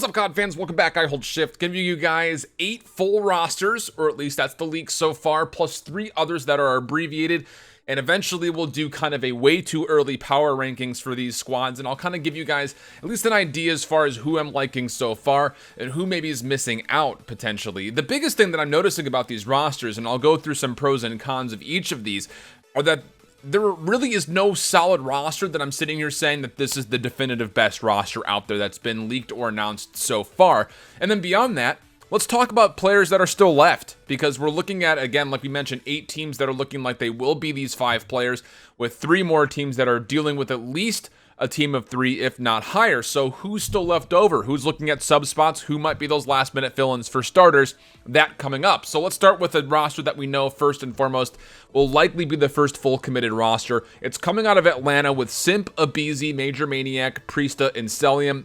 What's up, COD fans? Welcome back. IHOLDSHIFT, giving you guys 8 full rosters, or at least that's the leak so far, plus 3 others that are abbreviated. And eventually we'll do kind of a way too early power rankings for these squads, and I'll kind of give you guys at least an idea as far as who I'm liking so far and who maybe is missing out potentially. The biggest thing that I'm noticing about these rosters, and I'll go through some pros and cons of each of these, are that there really is no solid roster that I'm sitting here saying that this is the definitive best roster out there that's been leaked or announced so far. And then beyond that, let's talk about players that are still left, because we're looking at, again, like we mentioned, 8 teams that are looking like they will be these 5 players, with 3 more teams that are dealing with at least a team of 3, if not higher. So who's still left over? Who's looking at sub spots? Who might be those last minute fill-ins for starters? That coming up. So let's start with a roster that we know first and foremost will likely be the first full committed roster. It's coming out of Atlanta with SIMP, ABEZY, Major Maniac, PRIESTAHH, and CELLIUM.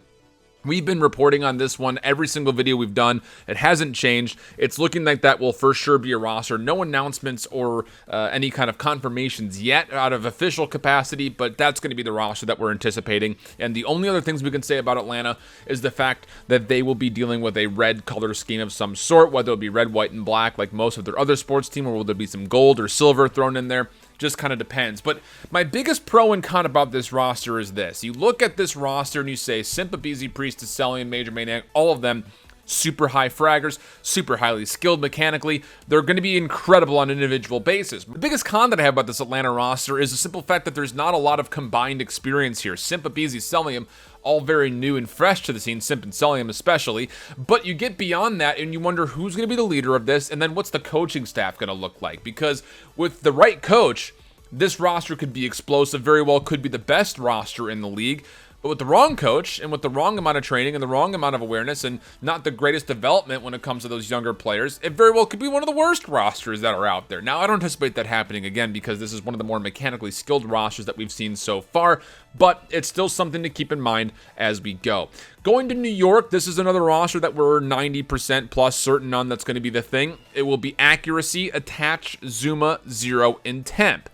We've been reporting on this one every single video we've done. It hasn't changed. It's looking like that will for sure be a roster. No announcements or any kind of confirmations yet out of official capacity, but that's going to be the roster that we're anticipating. And the only other things we can say about Atlanta is the fact that they will be dealing with a red color scheme of some sort, whether it'll be red, white, and black like most of their other sports team, or will there be some gold or silver thrown in there? Just kind of depends. But my biggest pro and con about this roster is this. You look at this roster and you say SIMP, ABEZY, PRIESTAHH, CELLIUM, Major Maniac, all of them super high fraggers, super highly skilled mechanically. They're going to be incredible on an individual basis. The biggest con that I have about this Atlanta roster is the simple fact that there's not a lot of combined experience here. SIMP, ABEZY, CELLIUM, all very new and fresh to the scene, SIMP and CELLIUM especially, but you get beyond that and you wonder who's going to be the leader of this, and then what's the coaching staff going to look like? Because with the right coach, this roster could be explosive, very well could be the best roster in the league. But with the wrong coach and with the wrong amount of training and the wrong amount of awareness and not the greatest development when it comes to those younger players, it very well could be one of the worst rosters that are out there. Now, I don't anticipate that happening again because this is one of the more mechanically skilled rosters that we've seen so far, but it's still something to keep in mind as we go. Going to New York, this is another roster that we're 90% plus certain on that's going to be the thing. It will be accuracy, attach, Zuma, 0, and temp.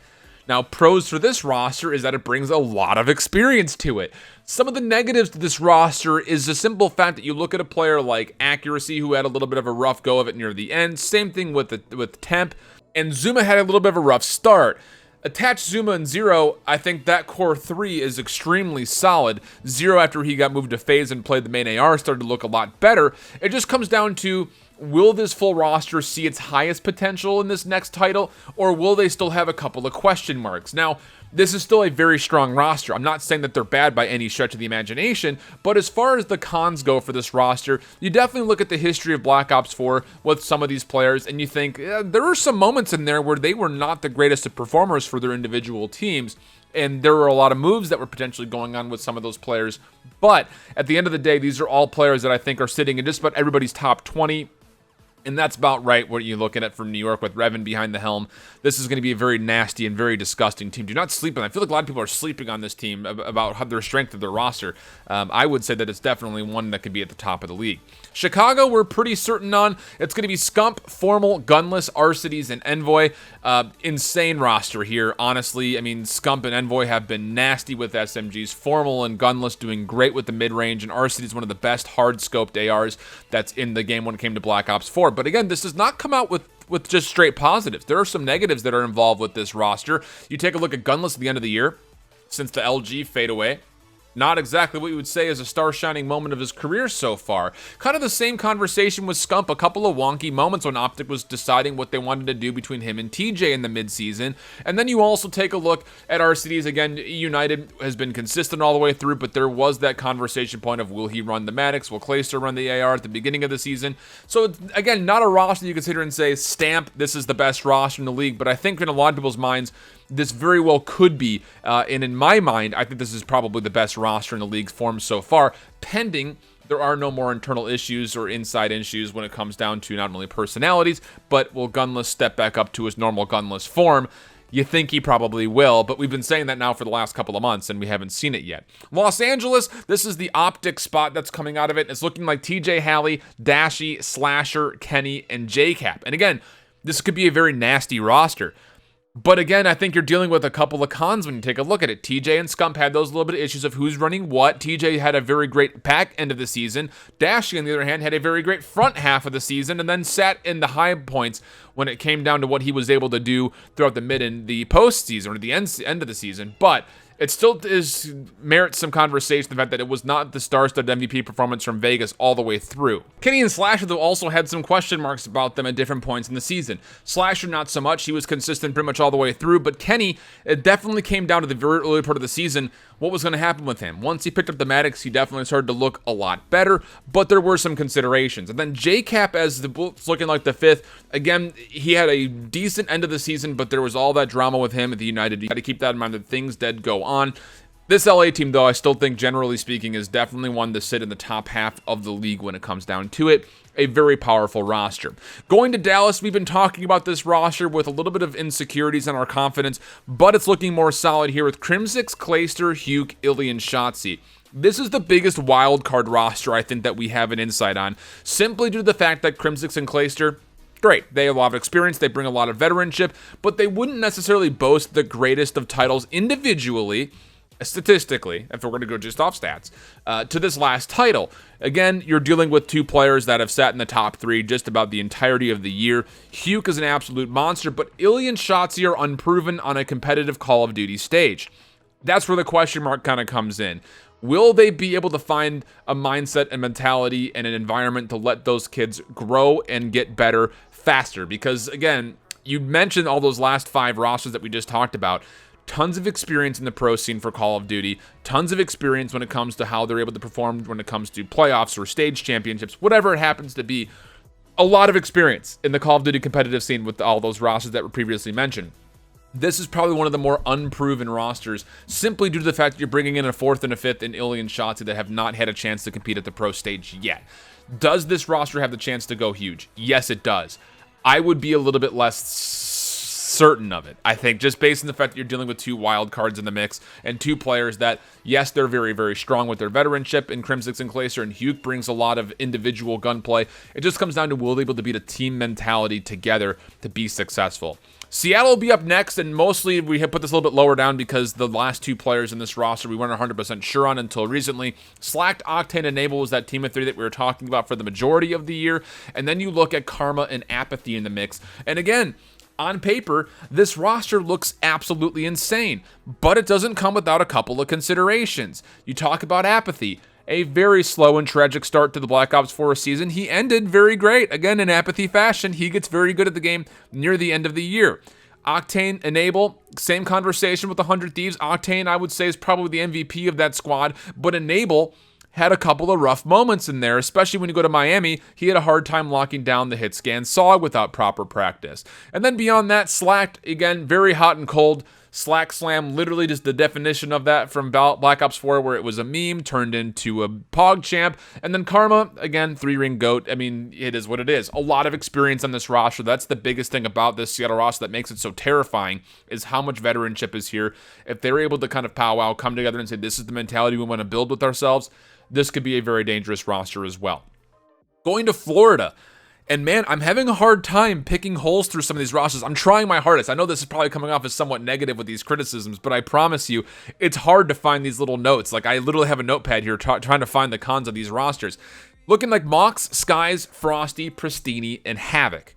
Now, pros for this roster is that it brings a lot of experience to it. Some of the negatives to this roster is the simple fact that you look at a player like Accuracy, who had a little bit of a rough go of it near the end. Same thing with Temp, and Zuma had a little bit of a rough start. Attach, Zuma, and 0, I think that core 3 is extremely solid. 0, after he got moved to phase and played the main AR, started to look a lot better. It just comes down to, will this full roster see its highest potential in this next title, or will they still have a couple of question marks? Now, this is still a very strong roster. I'm not saying that they're bad by any stretch of the imagination, but as far as the cons go for this roster, you definitely look at the history of Black Ops 4 with some of these players, and you think, there are some moments in there where they were not the greatest of performers for their individual teams. And there were a lot of moves that were potentially going on with some of those players. But at the end of the day, these are all players that I think are sitting in just about everybody's top 20. And that's about right what you're looking at from New York with Revan behind the helm. This is going to be a very nasty and very disgusting team. Do not sleep on it. I feel like a lot of people are sleeping on this team about how their strength of their roster. I would say that it's definitely one that could be at the top of the league. Chicago, we're pretty certain on. It's going to be SCUMP, Formal, Gunless, ARCITYS, and ENVOY. Insane roster here, honestly. I mean, SCUMP and ENVOY have been nasty with SMGs. Formal and Gunless doing great with the mid-range, and ARCITYS one of the best hard-scoped ARs that's in the game when it came to Black Ops 4. But again, this does not come out with just straight positives. There are some negatives that are involved with this roster. You take a look at Gunless at the end of the year, since the LG fade away. Not exactly what you would say is a star-shining moment of his career so far. Kind of the same conversation with SCUMP, a couple of wonky moments when Optic was deciding what they wanted to do between him and TJ in the mid-season. And then you also take a look at ARCITYS. Again, United has been consistent all the way through, but there was that conversation point of, will he run the Maddox? Will Clayster run the AR at the beginning of the season? So, it's, again, not a roster you consider and say, stamp, this is the best roster in the league. But I think in a lot of people's minds, this very well could be, and in my mind, I think this is probably the best roster in the league's form so far, pending there are no more internal issues or inside issues when it comes down to not only personalities, but will Gunless step back up to his normal Gunless form? You think he probably will, but we've been saying that now for the last couple of months, and we haven't seen it yet. Los Angeles, this is the Optic spot that's coming out of it. It's looking like TJHALY, Dashy, Slasher, Kenny, and JCap. And again, this could be a very nasty roster. But again, I think you're dealing with a couple of cons when you take a look at it. TJ and Scump had those little bit of issues of who's running what. TJ had a very great back end of the season. Dashy, on the other hand, had a very great front half of the season and then sat in the high points when it came down to what he was able to do throughout the mid and the postseason or the end of the season. But it still merits some conversation, the fact that it was not the star-studded MVP performance from Vegas all the way through. Kenny and Slasher, though, also had some question marks about them at different points in the season. Slasher, not so much. He was consistent pretty much all the way through, but Kenny, it definitely came down to the very early part of the season what was going to happen with him. Once he picked up the MAUX, he definitely started to look a lot better, but there were some considerations. And then JCap, as the Bullets looking like the fifth, again, he had a decent end of the season, but there was all that drama with him at the United. You got to keep that in mind that things did go on. This LA team, though, I still think, generally speaking, is definitely one to sit in the top half of the league when it comes down to it. A very powerful roster. Going to Dallas, we've been talking about this roster with a little bit of insecurities in our confidence, but it's looking more solid here with CRIMSIX, Clayster, Huke, Illy, and Shotzi. This is the biggest wild card roster I think that we have an insight on, simply due to the fact that CRIMSIX and Clayster, great, they have a lot of experience, they bring a lot of veteranship, but they wouldn't necessarily boast the greatest of titles individually, statistically, if we're going to go just off stats, to this last title. Again, you're dealing with two players that have sat in the top three just about the entirety of the year. Huke is an absolute monster, but Illy and Shotzi are unproven on a competitive Call of Duty stage. That's where the question mark kind of comes in. Will they be able to find a mindset and mentality and an environment to let those kids grow and get better faster? Because, again, you mentioned all those last 5 rosters that we just talked about. Tons of experience in the pro scene for Call of Duty, tons of experience when it comes to how they're able to perform when it comes to playoffs or stage championships, whatever it happens to be. A lot of experience in the Call of Duty competitive scene with all those rosters that were previously mentioned. This is probably one of the more unproven rosters, simply due to the fact that you're bringing in a 4th and a 5th in Illy and Shotzi that have not had a chance to compete at the pro stage yet. Does this roster have the chance to go huge? Yes, it does. I would be a little bit less certain of it, I think, just based on the fact that you're dealing with 2 wild cards in the mix and 2 players that, yes, they're very, very strong with their veteranship in CRIMSIX and Clayster, and Huke brings a lot of individual gunplay. It just comes down to will they be able to beat a team mentality together to be successful. Seattle will be up next, and mostly we have put this a little bit lower down because the last 2 players in this roster we weren't 100% sure on until recently. Slacked, OCTANE, and Enable was that team of 3 that we were talking about for the majority of the year, and then you look at Karma and Apathy in the mix, and again, on paper, this roster looks absolutely insane, but it doesn't come without a couple of considerations. You talk about Apathy, a very slow and tragic start to the Black Ops 4 season. He ended very great. Again, in Apathy fashion, he gets very good at the game near the end of the year. OCTANE, Enable, same conversation with 100 Thieves. OCTANE, I would say, is probably the MVP of that squad, but Enable had a couple of rough moments in there, especially when you go to Miami. He had a hard time locking down the hit scan saw without proper practice. And then beyond that, Slacked, again, very hot and cold. Slack Slam, literally just the definition of that from Black Ops 4, where it was a meme turned into a Pog champ. And then Karma, again, 3-ring GOAT. I mean, it is what it is. A lot of experience on this roster. That's the biggest thing about this Seattle roster that makes it so terrifying, is how much veteranship is here. If they're able to kind of powwow, come together and say, this is the mentality we want to build with ourselves, this could be a very dangerous roster as well. Going to Florida. And man, I'm having a hard time picking holes through some of these rosters. I'm trying my hardest. I know this is probably coming off as somewhat negative with these criticisms, but I promise you, it's hard to find these little notes. Like, I literally have a notepad here trying to find the cons of these rosters. Looking like MAUX, Skies, Frosty, Pristini, and Havoc.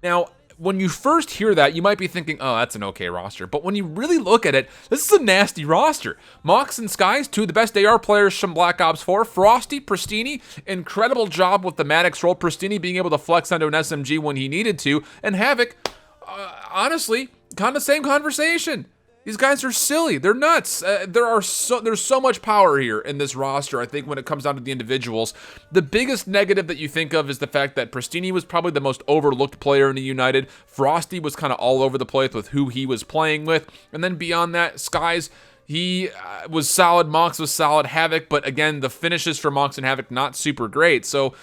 Now, when you first hear that, you might be thinking, oh, that's an okay roster. But when you really look at it, this is a nasty roster. MAUX and Skies, 2 of the best AR players from Black Ops 4. Frosty, Pristini, incredible job with the MAUX role. Pristini being able to flex onto an SMG when he needed to. And Havoc, honestly, kind of same conversation. These guys are silly. They're nuts. There's so much power here in this roster, I think, when it comes down to the individuals. The biggest negative that you think of is the fact that Pristini was probably the most overlooked player in the United. Frosty was kind of all over the place with who he was playing with. And then beyond that, Skies, he was solid. MAUX was solid. Havoc, but again, the finishes for MAUX and Havoc, not super great. So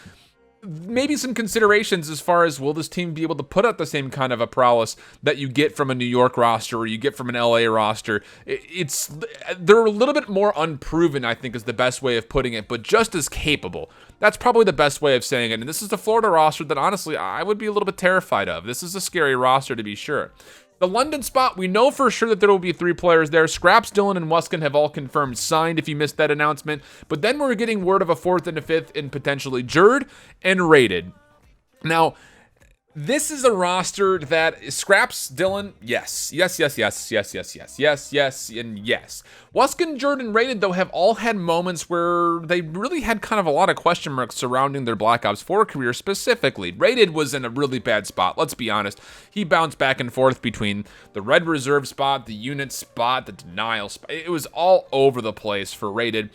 maybe some considerations as far as, will this team be able to put out the same kind of a prowess that you get from a New York roster or you get from an LA roster? They're a little bit more unproven, I think, is the best way of putting it, but just as capable. That's probably the best way of saying it. And this is the Florida roster that, honestly, I would be a little bit terrified of. This is a scary roster, to be sure. The London spot, we know for sure that there will be 3 players there. SKRAPZ, Dylan, and WUSKIN have all confirmed signed if you missed that announcement. But then we're getting word of a 4th and a 5th in potentially Jerd and Rated. Now, this is a roster that SKRAPZ, Dylan, yes, and yes. WUSKIN, Jerd, and Rated, though, have all had moments where they really had kind of a lot of question marks surrounding their Black Ops 4 career specifically. Rated was in a really bad spot, let's be honest. He bounced back and forth between the Red Reserve spot, the Unit spot, the Denial spot. It was all over the place for Rated.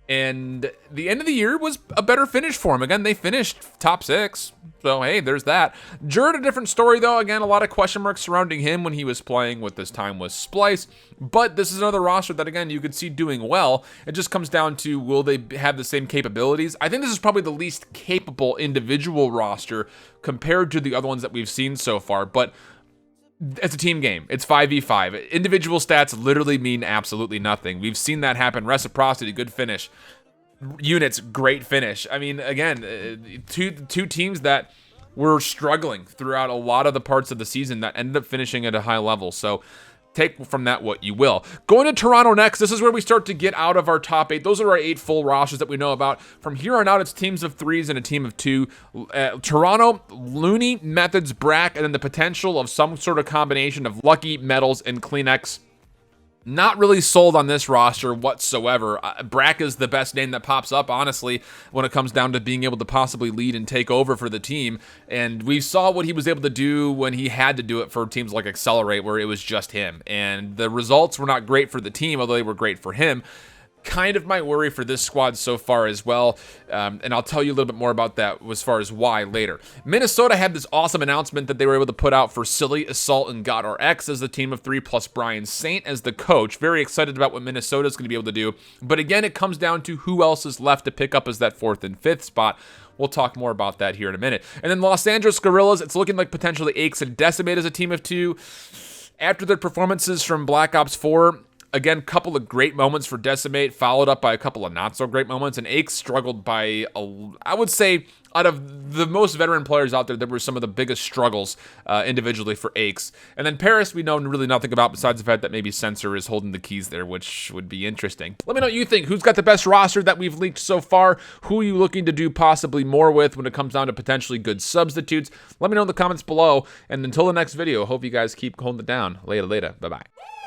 And the end of the year was a better finish for him. Again, they finished top 6. So, hey, there's that. Jerd, a different story, though. Again, a lot of question marks surrounding him when he was playing with this time with Splice. But this is another roster that, again, you could see doing well. It just comes down to, will they have the same capabilities? I think this is probably the least capable individual roster compared to the other ones that we've seen so far. But it's a team game. It's 5v5. Individual stats literally mean absolutely nothing. We've seen that happen. Reciprocity, good finish. Units, great finish. I mean, again, two teams that were struggling throughout a lot of the parts of the season that ended up finishing at a high level. So take from that what you will. Going to Toronto next, this is where we start to get out of our top 8. Those are our 8 full rosters that we know about. From here on out, it's teams of 3s and a team of 2. Toronto, Looney, METHODZ, BRACK, and then the potential of some sort of combination of Lucky, Metals, and Kleenex. Not really sold on this roster whatsoever. BRACK is the best name that pops up, honestly, when it comes down to being able to possibly lead and take over for the team. And we saw what he was able to do when he had to do it for teams like Accelerate, where it was just him. And the results were not great for the team, although they were great for him. Kind of my worry for this squad so far as well, and I'll tell you a little bit more about that as far as why later. Minnesota had this awesome announcement that they were able to put out for Silly, Assault, and GodRx as the team of 3 plus Brian Saint as the coach. Very excited about what Minnesota is going to be able to do, but again, it comes down to who else is left to pick up as that 4th and 5th spot. We'll talk more about that here in a minute. And then Los Angeles Guerrillas, it's looking like potentially AIX and Decimate as a team of 2. After their performances from Black Ops 4, again, couple of great moments for Decimate, followed up by a couple of not-so-great moments, and AIX struggled by, I would say, out of the most veteran players out there, there were some of the biggest struggles individually for AIX. And then Paris, we know really nothing about besides the fact that maybe Sensor is holding the keys there, which would be interesting. Let me know what you think. Who's got the best roster that we've leaked so far? Who are you looking to do possibly more with when it comes down to potentially good substitutes? Let me know in the comments below. And until the next video, hope you guys keep holding it down. Later. Bye-bye.